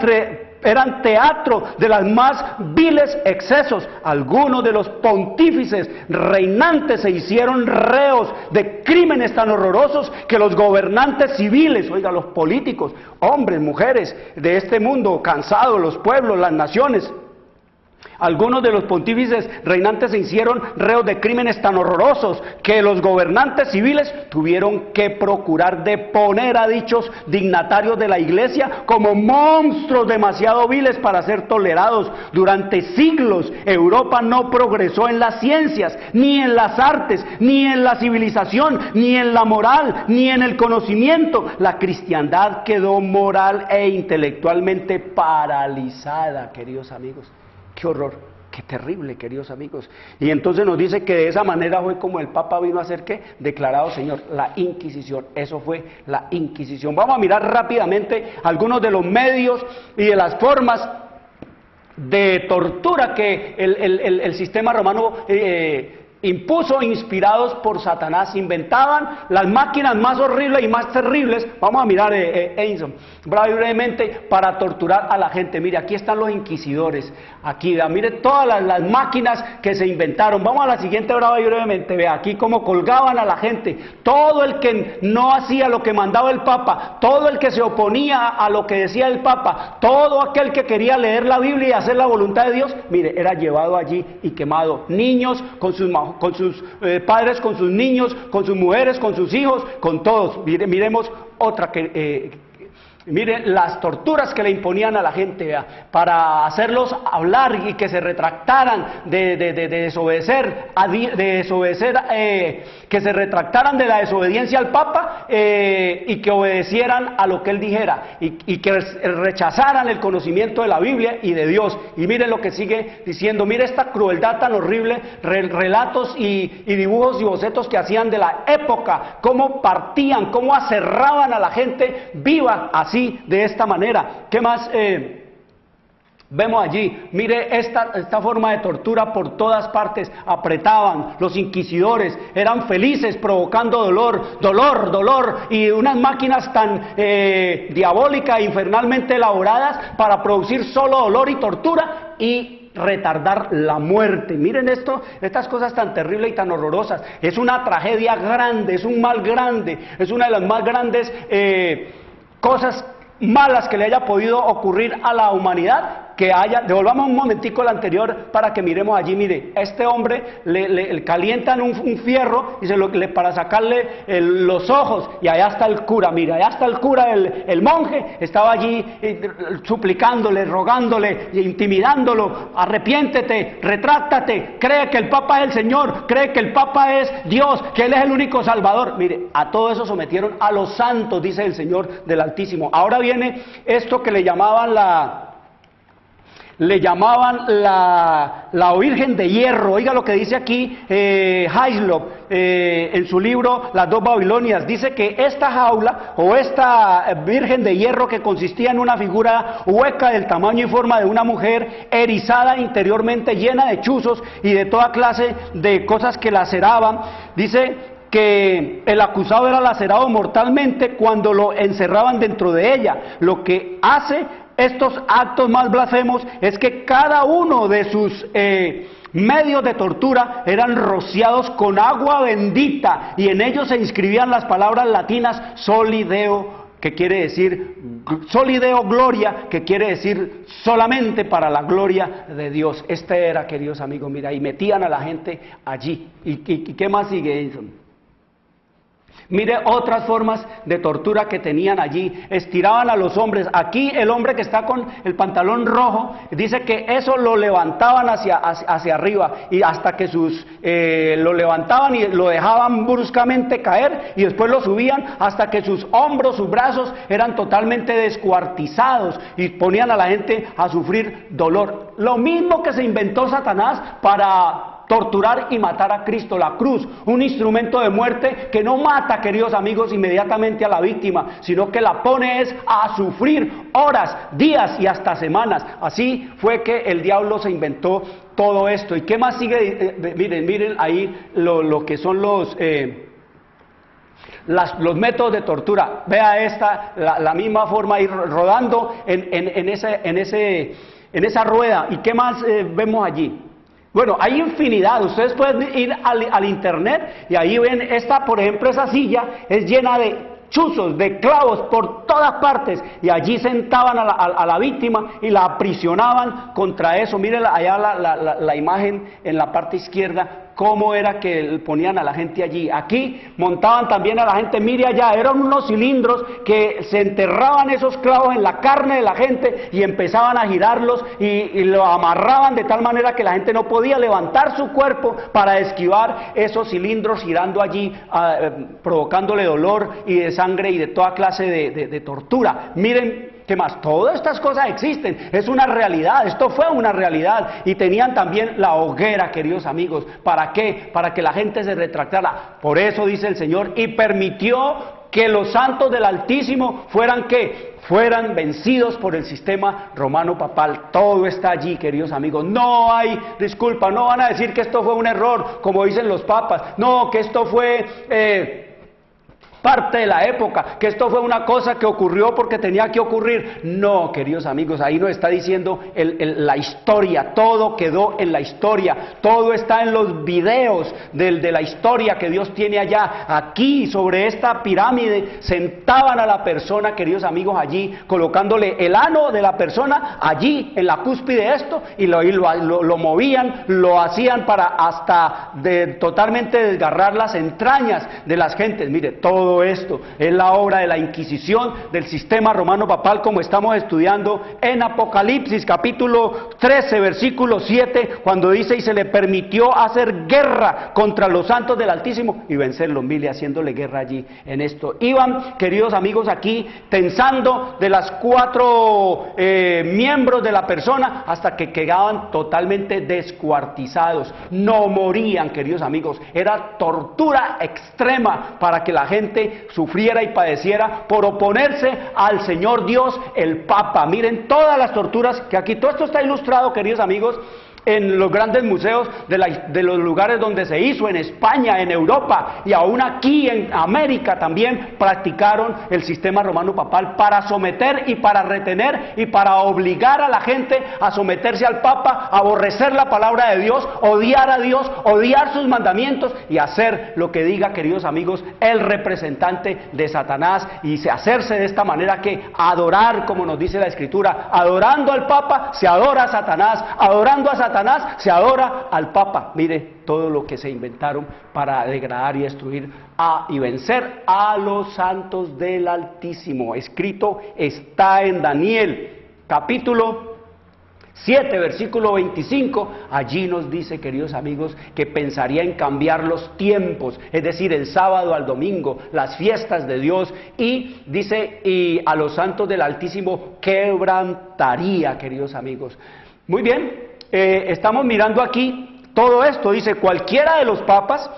teatro de las más viles excesos. Algunos de los pontífices reinantes se hicieron reos de crímenes tan horrorosos que los gobernantes civiles, oiga, los políticos, hombres, mujeres de este mundo, cansados, los pueblos, las naciones, algunos de los pontífices reinantes se hicieron reos de crímenes tan horrorosos que los gobernantes civiles tuvieron que procurar deponer a dichos dignatarios de la iglesia como monstruos demasiado viles para ser tolerados. Durante siglos Europa no progresó en las ciencias, ni en las artes, ni en la civilización, ni en la moral, ni en el conocimiento. La cristiandad quedó moral e intelectualmente paralizada, queridos amigos. ¡Qué horror! ¡Qué terrible, queridos amigos! Y entonces nos dice que de esa manera fue como el Papa vino a ser, ¿qué? Declarado Señor, la Inquisición. Eso fue la Inquisición. Vamos a mirar rápidamente algunos de los medios y de las formas de tortura que el sistema romano impuso, inspirados por Satanás. Inventaban las máquinas más horribles y más terribles. Vamos a mirar Edison brevemente para torturar a la gente. Mire, aquí están los inquisidores. Aquí, vea, mire todas las máquinas que se inventaron. Vamos a la siguiente brevemente. Vea aquí cómo colgaban a la gente. Todo el que no hacía lo que mandaba el Papa, todo el que se oponía a lo que decía el Papa, todo aquel que quería leer la Biblia y hacer la voluntad de Dios, mire, era llevado allí y quemado. Niños con sus padres, con sus niños, con sus mujeres, con sus hijos, con todos. Miremos otra miren las torturas que le imponían a la gente, para hacerlos hablar y que se retractaran de desobedecer, que se retractaran de la desobediencia al Papa y que obedecieran a lo que él dijera y que rechazaran el conocimiento de la Biblia y de Dios. Y miren lo que sigue diciendo, mire esta crueldad tan horrible, relatos y dibujos y bocetos que hacían de la época, cómo partían, cómo aserraban a la gente viva así, de esta manera. ¿Qué más vemos allí? Mire esta forma de tortura por todas partes. Apretaban, los inquisidores eran felices provocando dolor y unas máquinas tan diabólicas e infernalmente elaboradas para producir solo dolor y tortura y retardar la muerte. Miren estas cosas tan terribles y tan horrorosas. Es una tragedia grande, es un mal grande, es una de las más grandes cosas malas que le haya podido ocurrir a la humanidad. Devolvamos un momentico el anterior para que miremos allí. Mire, este hombre le calientan un fierro y para sacarle los ojos, y allá está el cura. Mira, allá está el cura, el monje estaba allí suplicándole, rogándole, intimidándolo: arrepiéntete, retráctate, cree que el Papa es el Señor, cree que el Papa es Dios, que Él es el único Salvador. Mire, a todo eso sometieron a los santos, dice el Señor del Altísimo. Ahora viene esto que le llamaban la Virgen de Hierro. Oiga lo que dice aquí Hislop en su libro Las dos Babilonias. Dice que esta jaula o esta Virgen de Hierro, que consistía en una figura hueca del tamaño y forma de una mujer, erizada interiormente, llena de chuzos y de toda clase de cosas que laceraban, dice que el acusado era lacerado mortalmente cuando lo encerraban dentro de ella. Lo que hace estos actos más blasfemos es que cada uno de sus medios de tortura eran rociados con agua bendita, y en ellos se inscribían las palabras latinas solideo, que quiere decir solideo gloria, que quiere decir solamente para la gloria de Dios. Este era, queridos amigos, mira, y metían a la gente allí. ¿Y qué más sigue? Mire otras formas de tortura que tenían allí. Estiraban a los hombres. Aquí el hombre que está con el pantalón rojo, dice que eso lo levantaban hacia arriba, y hasta que lo levantaban y lo dejaban bruscamente caer, y después lo subían hasta que sus hombros, sus brazos eran totalmente descuartizados, y ponían a la gente a sufrir dolor. Lo mismo que se inventó Satanás para torturar y matar a Cristo, la cruz, un instrumento de muerte que no mata, queridos amigos, inmediatamente a la víctima, sino que la pone a sufrir horas, días y hasta semanas. Así fue que el diablo se inventó todo esto. ¿Y qué más sigue? Miren ahí lo que son los métodos de tortura. Vea la misma forma, ir rodando en esa rueda. ¿Y qué más vemos allí? Bueno, hay infinidad. Ustedes pueden ir al internet y ahí ven por ejemplo, esa silla es llena de chuzos, de clavos por todas partes, y allí sentaban a la víctima y la aprisionaban contra eso. Miren allá la imagen en la parte izquierda, cómo era que ponían a la gente allí. Aquí montaban también a la gente, mire allá, eran unos cilindros que se enterraban esos clavos en la carne de la gente y empezaban a girarlos y lo amarraban de tal manera que la gente no podía levantar su cuerpo para esquivar esos cilindros girando allí, provocándole dolor y de sangre y de toda clase de tortura. Miren, ¿qué más? Todas estas cosas existen, es una realidad, esto fue una realidad. Y tenían también la hoguera, queridos amigos. ¿Para qué? Para que la gente se retractara. Por eso dice el Señor, y permitió que los santos del Altísimo fueran vencidos por el sistema romano papal. Todo está allí, queridos amigos. No hay disculpa, no van a decir que esto fue un error, como dicen los papas. No, que esto fue parte de la época, que esto fue una cosa que ocurrió porque tenía que ocurrir. No, queridos amigos, ahí nos está diciendo la historia. Todo quedó en la historia, todo está en los videos de la historia que Dios tiene allá. Aquí, sobre esta pirámide, sentaban a la persona, queridos amigos, allí, colocándole el ano de la persona allí, en la cúspide de esto, y lo movían, lo hacían para hasta totalmente desgarrar las entrañas de las gentes. Mire, todo esto es la obra de la Inquisición, del sistema romano papal, como estamos estudiando en Apocalipsis capítulo 13 versículo 7, cuando dice: y se le permitió hacer guerra contra los santos del Altísimo y vencerlos. Mire, haciéndole guerra allí en esto. Iban, queridos amigos, aquí tensando de las 4 miembros de la persona hasta que quedaban totalmente descuartizados. No morían, queridos amigos. Era tortura extrema para que la gente sufriera y padeciera por oponerse al Señor Dios, el Papa. Miren todas las torturas que aquí, todo esto está ilustrado, queridos amigos, en los grandes museos de los lugares donde se hizo, en España, en Europa, y aún aquí en América también practicaron el sistema romano papal para someter y para retener y para obligar a la gente a someterse al Papa, a aborrecer la palabra de Dios, odiar a Dios, odiar sus mandamientos y hacer lo que diga, queridos amigos, el representante de Satanás, y hacerse de esta manera que adorar, como nos dice la Escritura, adorando al Papa se adora a Satanás, adorando a Satanás se adora al Papa. Mire todo lo que se inventaron para degradar y destruir y vencer a los santos del Altísimo. Escrito está en Daniel capítulo 7 versículo 25, allí nos dice, queridos amigos, que pensaría en cambiar los tiempos, es decir, el sábado al domingo, las fiestas de Dios, y dice, y a los santos del Altísimo quebrantaría, queridos amigos. Muy bien. Estamos mirando aquí todo esto. Dice, cualquiera de los papas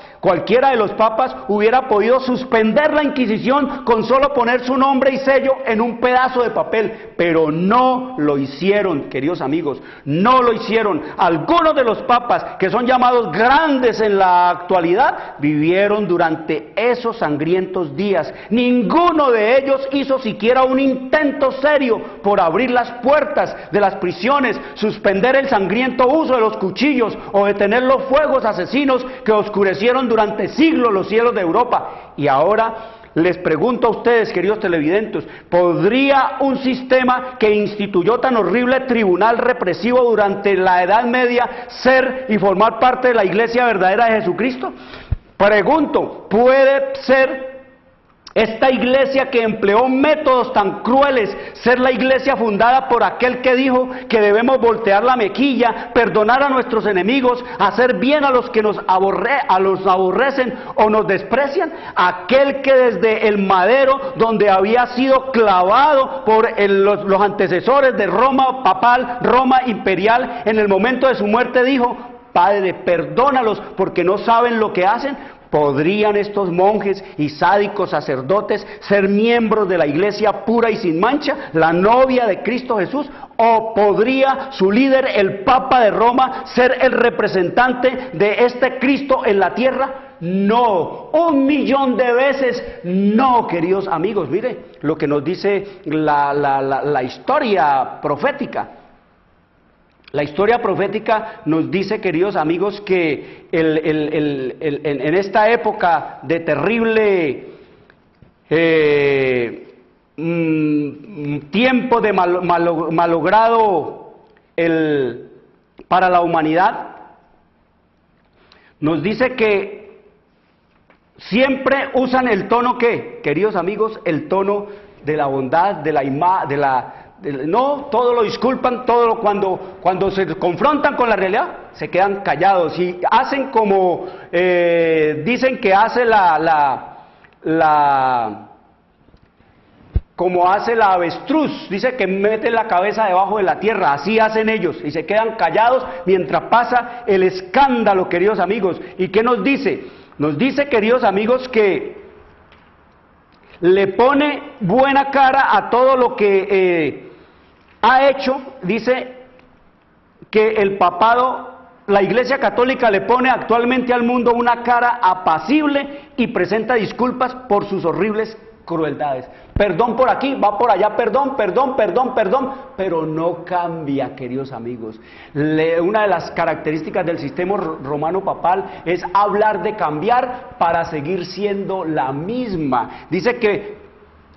hubiera podido suspender la Inquisición con solo poner su nombre y sello en un pedazo de papel, pero no lo hicieron, queridos amigos, no lo hicieron. Algunos de los papas, que son llamados grandes en la actualidad, vivieron durante esos sangrientos días. Ninguno de ellos hizo siquiera un intento serio por abrir las puertas de las prisiones, suspender el sangriento uso de los cuchillos o detener los fuegos asesinos que oscurecieron durante siglos los cielos de Europa. Y ahora les pregunto a ustedes, queridos televidentes, ¿podría un sistema que instituyó tan horrible tribunal represivo durante la Edad Media ser y formar parte de la Iglesia verdadera de Jesucristo? Pregunto, ¿puede ser Esta iglesia que empleó métodos tan crueles, ser la iglesia fundada por aquel que dijo que debemos voltear la mejilla, perdonar a nuestros enemigos, hacer bien a los que nos aborrecen o nos desprecian, aquel que desde el madero donde había sido clavado por los antecesores de Roma papal, Roma imperial, en el momento de su muerte dijo: Padre, perdónalos porque no saben lo que hacen. ¿Podrían estos monjes y sádicos sacerdotes ser miembros de la iglesia pura y sin mancha, la novia de Cristo Jesús? ¿O podría su líder, el Papa de Roma, ser el representante de este Cristo en la tierra? No, 1.000.000 de veces no, queridos amigos. Mire lo que nos dice la historia profética. La historia profética nos dice, queridos amigos, que en esta época de terrible tiempo de malogrado para la humanidad, nos dice que siempre usan el tono ¿qué? Queridos amigos, el tono de la bondad, no, todo lo disculpan, cuando se confrontan con la realidad, se quedan callados y hacen como dicen que hace como hace la avestruz, dice que mete la cabeza debajo de la tierra, así hacen ellos, y se quedan callados mientras pasa el escándalo, queridos amigos. ¿Y qué nos dice? Nos dice, queridos amigos, que le pone buena cara a todo lo que ha hecho. Dice que el papado, la Iglesia Católica le pone actualmente al mundo una cara apacible y presenta disculpas por sus horribles crueldades. Perdón por aquí, va por allá, perdón, pero no cambia, queridos amigos. Una de las características del sistema romano papal es hablar de cambiar para seguir siendo la misma. Dice que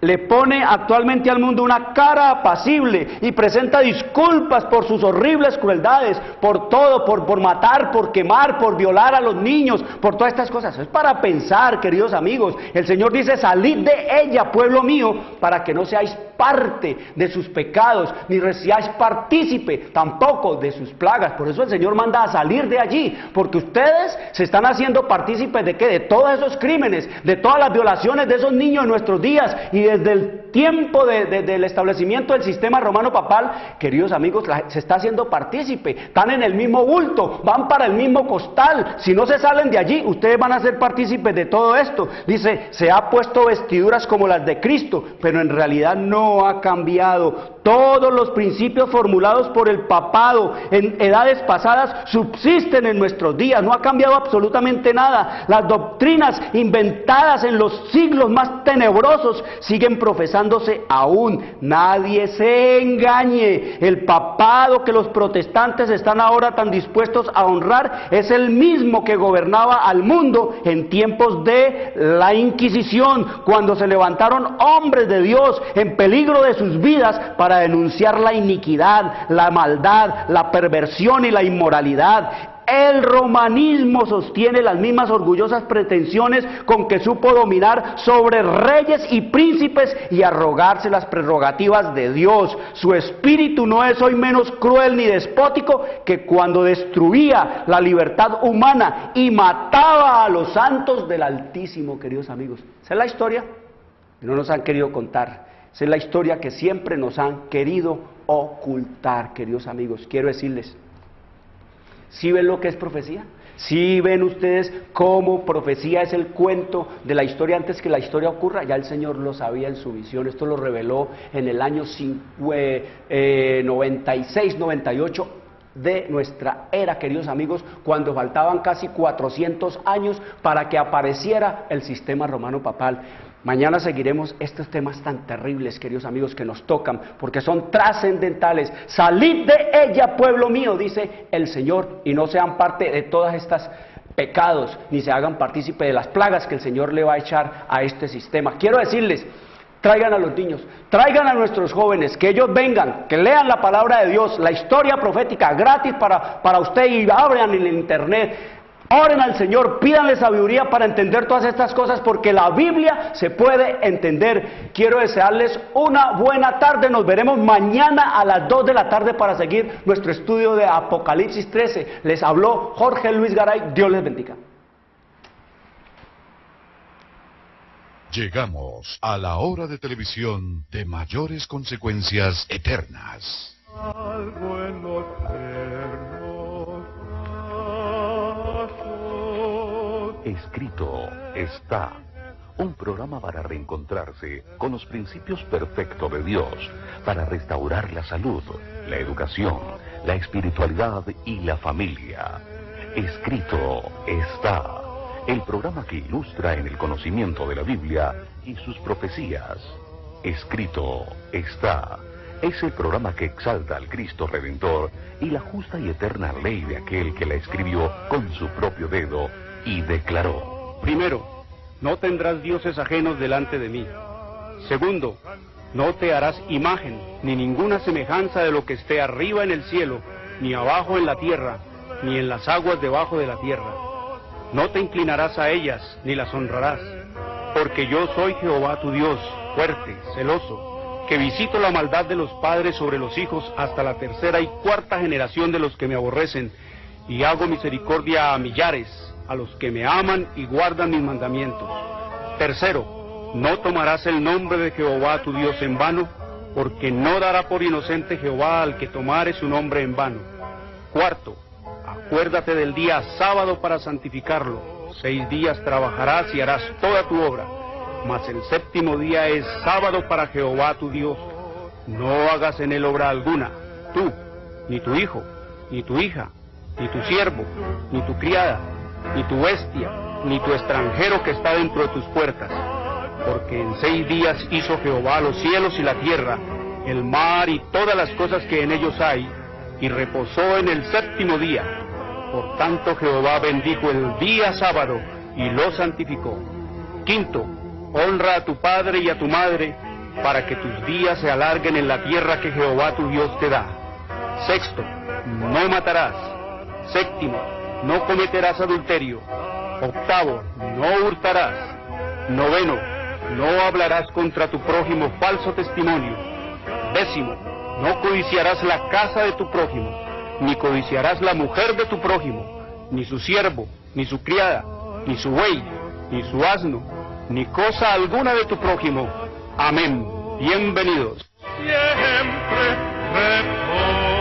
le pone actualmente al mundo una cara apacible y presenta disculpas por sus horribles crueldades, por todo, por matar, por quemar, por violar a los niños, por todas estas cosas. Es para pensar, queridos amigos. El Señor dice: salid de ella, pueblo mío, para que no seáis parte de sus pecados, ni seáis partícipe tampoco de sus plagas. Por eso el Señor manda a salir de allí, porque ustedes se están haciendo partícipes de ¿qué? De todos esos crímenes, de todas las violaciones de esos niños en nuestros días, y desde el tiempo del establecimiento del sistema romano papal, queridos amigos, se está haciendo partícipe, están en el mismo bulto, van para el mismo costal. Si no se salen de allí, ustedes van a ser partícipes de todo esto. Dice: se ha puesto vestiduras como las de Cristo, pero en realidad no ha cambiado. Todos los principios formulados por el papado en edades pasadas subsisten en nuestros días, no ha cambiado absolutamente nada. Las doctrinas inventadas en los siglos más tenebrosos siguen profesándose aún. Nadie se engañe, el papado que los protestantes están ahora tan dispuestos a honrar es el mismo que gobernaba al mundo en tiempos de la Inquisición, cuando se levantaron hombres de Dios en peligro de sus vidas para denunciar la iniquidad, la maldad, la perversión y la inmoralidad. El romanismo sostiene las mismas orgullosas pretensiones con que supo dominar sobre reyes y príncipes y arrogarse las prerrogativas de Dios. Su espíritu no es hoy menos cruel ni despótico que cuando destruía la libertad humana y mataba a los santos del Altísimo, queridos amigos. Esa es la historia que no nos han querido contar. Esa es la historia que siempre nos han querido ocultar, queridos amigos. Quiero decirles, ¿sí ven lo que es profecía? ¿Sí ven ustedes cómo profecía es el cuento de la historia antes que la historia ocurra? Ya el Señor lo sabía en su visión. Esto lo reveló en el año 96, 98 de nuestra era, queridos amigos, cuando faltaban casi 400 años para que apareciera el sistema romano papal. Mañana seguiremos estos temas tan terribles, queridos amigos, que nos tocan, porque son trascendentales. Salid de ella, pueblo mío, dice el Señor, y no sean parte de todas estas pecados, ni se hagan partícipe de las plagas que el Señor le va a echar a este sistema. Quiero decirles: traigan a los niños, traigan a nuestros jóvenes, que ellos vengan, que lean la palabra de Dios, la historia profética, gratis para usted, y abran en el internet. Oren al Señor, pídanle sabiduría para entender todas estas cosas, porque la Biblia se puede entender. Quiero desearles una buena tarde. Nos veremos mañana a las 2 de la tarde para seguir nuestro estudio de Apocalipsis 13. Les habló Jorge Luis Garay. Dios les bendiga. Llegamos a la hora de televisión de mayores consecuencias eternas. algo en los eternos brazos. Escrito está. Un programa para reencontrarse con los principios perfectos de Dios, para restaurar la salud, la educación, la espiritualidad y la familia. Escrito está. El programa que ilustra en el conocimiento de la Biblia y sus profecías. Escrito está. Es el programa que exalta al Cristo Redentor y la justa y eterna ley de aquel que la escribió con su propio dedo y declaró. Primero, no tendrás dioses ajenos delante de mí. Segundo, no te harás imagen, ni ninguna semejanza de lo que esté arriba en el cielo, ni abajo en la tierra, ni en las aguas debajo de la tierra. No te inclinarás a ellas, ni las honrarás, porque yo soy Jehová tu Dios, fuerte, celoso, que visito la maldad de los padres sobre los hijos hasta la tercera y cuarta generación de los que me aborrecen, y hago misericordia a millares, a los que me aman y guardan mis mandamientos. Tercero, no tomarás el nombre de Jehová tu Dios en vano, porque no dará por inocente Jehová al que tomare su nombre en vano. Cuarto, acuérdate del día sábado para santificarlo. 6 días trabajarás y harás toda tu obra, mas el séptimo día es sábado para Jehová tu Dios. No hagas en él obra alguna, tú, ni tu hijo, ni tu hija, ni tu siervo, ni tu criada, ni tu bestia, ni tu extranjero que está dentro de tus puertas. Porque en 6 días hizo Jehová los cielos y la tierra, el mar y todas las cosas que en ellos hay, y reposó en el séptimo día. Por tanto Jehová bendijo el día sábado y lo santificó. Quinto, honra a tu padre y a tu madre, para que tus días se alarguen en la tierra que Jehová tu Dios te da. Sexto, no matarás. Séptimo, no cometerás adulterio. Octavo, no hurtarás. Noveno, no hablarás contra tu prójimo falso testimonio. Décimo, no codiciarás la casa de tu prójimo, ni codiciarás la mujer de tu prójimo, ni su siervo, ni su criada, ni su buey, ni su asno, ni cosa alguna de tu prójimo. Amén. Bienvenidos. Siempre reposo.